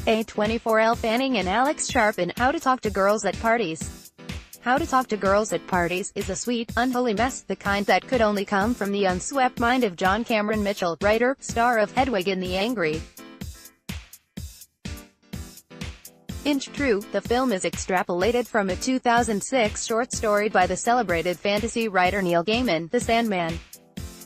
A24 Elle Fanning and Alex Sharp in How to Talk to Girls at Parties. How to Talk to Girls at Parties is a sweet, unholy mess, the kind that could only come from the unswept mind of John Cameron Mitchell, writer, star of Hedwig and the Angry Inch. True, the film is extrapolated from a 2006 short story by the celebrated fantasy writer Neil Gaiman, The Sandman,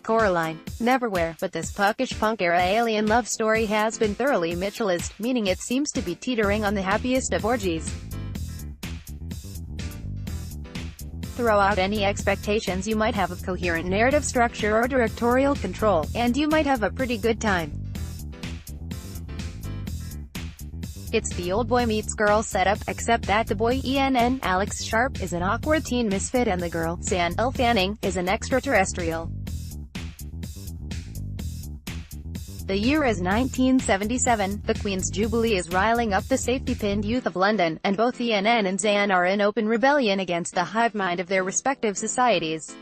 Coraline, Neverwhere, but this puckish punk-era alien love story has been thoroughly Mitchell-ized, meaning it seems to be teetering on the happiest of orgies. Throw out any expectations you might have of coherent narrative structure or directorial control, and you might have a pretty good time. It's the old boy meets girl setup, except that the boy, Alex Sharp, is an awkward teen misfit and the girl, Elle Fanning, is an extraterrestrial. The year is 1977, the Queen's Jubilee is riling up the safety-pinned youth of London, and both ENN and Zan are in open rebellion against the hive mind of their respective societies.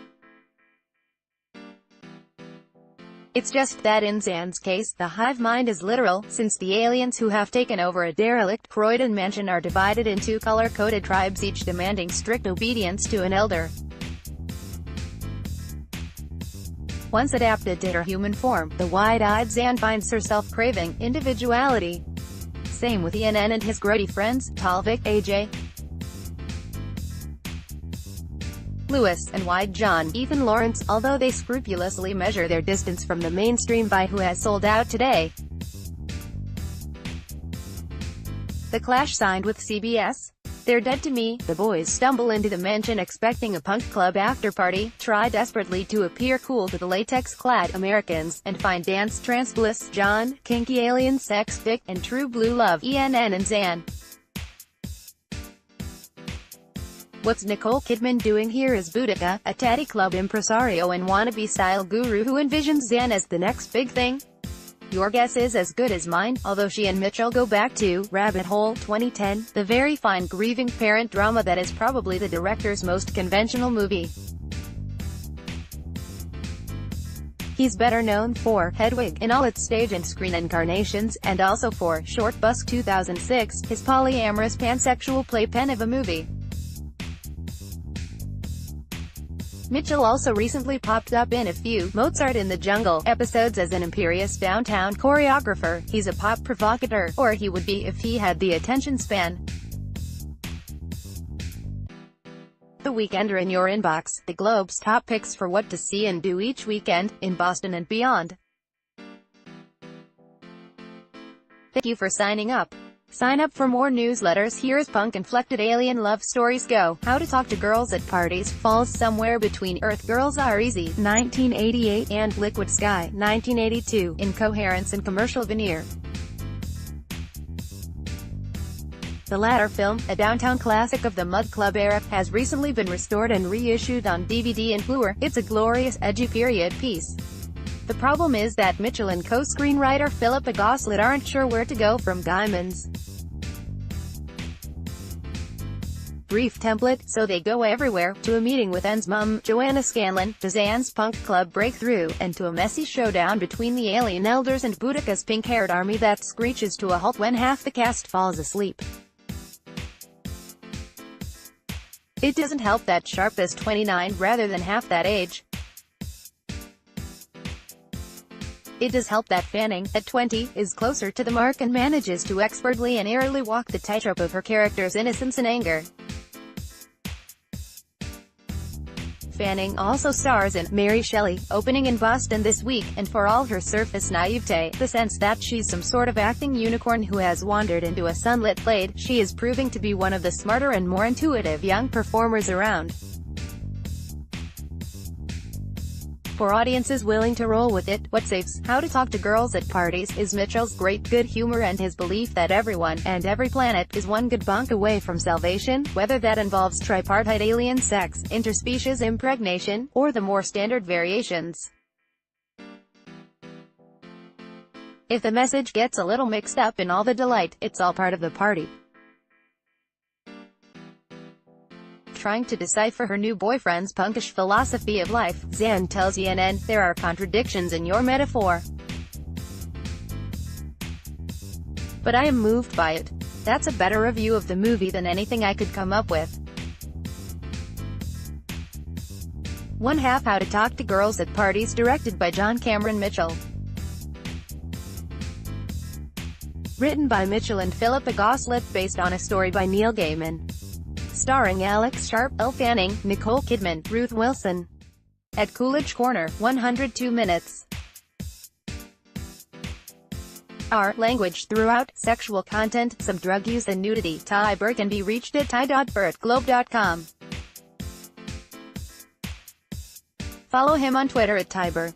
It's just that in Zan's case, the hive mind is literal, since the aliens who have taken over a derelict Croydon mansion are divided into color-coded tribes, each demanding strict obedience to an elder. Once adapted to her human form, the wide-eyed Zan finds herself craving individuality. Same with ENN and his grody friends, Talvik, AJ, Lewis, and Wide John, Ethan Lawrence, although they scrupulously measure their distance from the mainstream by who has sold out today. The Clash signed with CBS. They're dead to me. The boys stumble into the mansion expecting a punk club after-party, try desperately to appear cool to the latex-clad Americans, and find dance trance bliss, John, kinky alien sex, Vic, and true blue love, ENN and Zan. What's Nicole Kidman doing here is Boudica, a tatty club impresario and wannabe-style guru who envisions Zan as the next big thing? Your guess is as good as mine, although she and Mitchell go back to Rabbit Hole 2010, the very fine grieving parent drama that is probably the director's most conventional movie. He's better known for Hedwig, in all its stage and screen incarnations, and also for Short Bus 2006, his polyamorous pansexual playpen of a movie. Mitchell also recently popped up in a few Mozart in the Jungle episodes as an imperious downtown choreographer. He's a pop provocateur, or he would be if he had the attention span. The Weekender in your inbox, the Globe's top picks for what to see and do each weekend, in Boston and beyond. Thank you for signing up. Sign up for more newsletters. Here's punk-inflected alien love stories go. How to Talk to Girls at Parties falls somewhere between Earth Girls Are Easy, 1988, and Liquid Sky, 1982, in coherence and commercial veneer. The latter film, a downtown classic of the Mud Club era, has recently been restored and reissued on DVD and Blu-ray. It's a glorious, edgy period piece. The problem is that Mitchell and co-screenwriter Philippa Goslett aren't sure where to go from Gaiman's brief template, so they go everywhere, to a meeting with N's mum, Joanna Scanlon, to Zan's punk club breakthrough, and to a messy showdown between the alien elders and Boudica's pink-haired army that screeches to a halt when half the cast falls asleep. It doesn't help that Sharp is 29 rather than half that age. It does help that Fanning, at 20, is closer to the mark and manages to expertly and eerily walk the tightrope of her character's innocence and anger. Fanning also stars in Mary Shelley, opening in Boston this week, and for all her surface naivete, the sense that she's some sort of acting unicorn who has wandered into a sunlit glade, she is proving to be one of the smarter and more intuitive young performers around. For audiences willing to roll with it, what saves How to Talk to Girls at Parties is Mitchell's great good humor and his belief that everyone, and every planet, is one good bunk away from salvation, whether that involves tripartite alien sex, interspecies impregnation, or the more standard variations. If the message gets a little mixed up in all the delight, it's all part of the party. trying to decipher her new boyfriend's punkish philosophy of life, Zan tells ENN, "There are contradictions in your metaphor. but I am moved by it. That's a better review of the movie than anything I could come up with. 1/2 How to Talk to Girls at Parties, directed by John Cameron Mitchell. Written by Mitchell and Philippa Goslett, based on a story by Neil Gaiman. Starring Alex Sharp, Elle Fanning, Nicole Kidman, Ruth Wilson. At Coolidge Corner, 102 minutes. R. Language throughout, sexual content, some drug use and nudity. Tiber can be reached at ty.bur@globe.com. Follow him on Twitter at Tiber.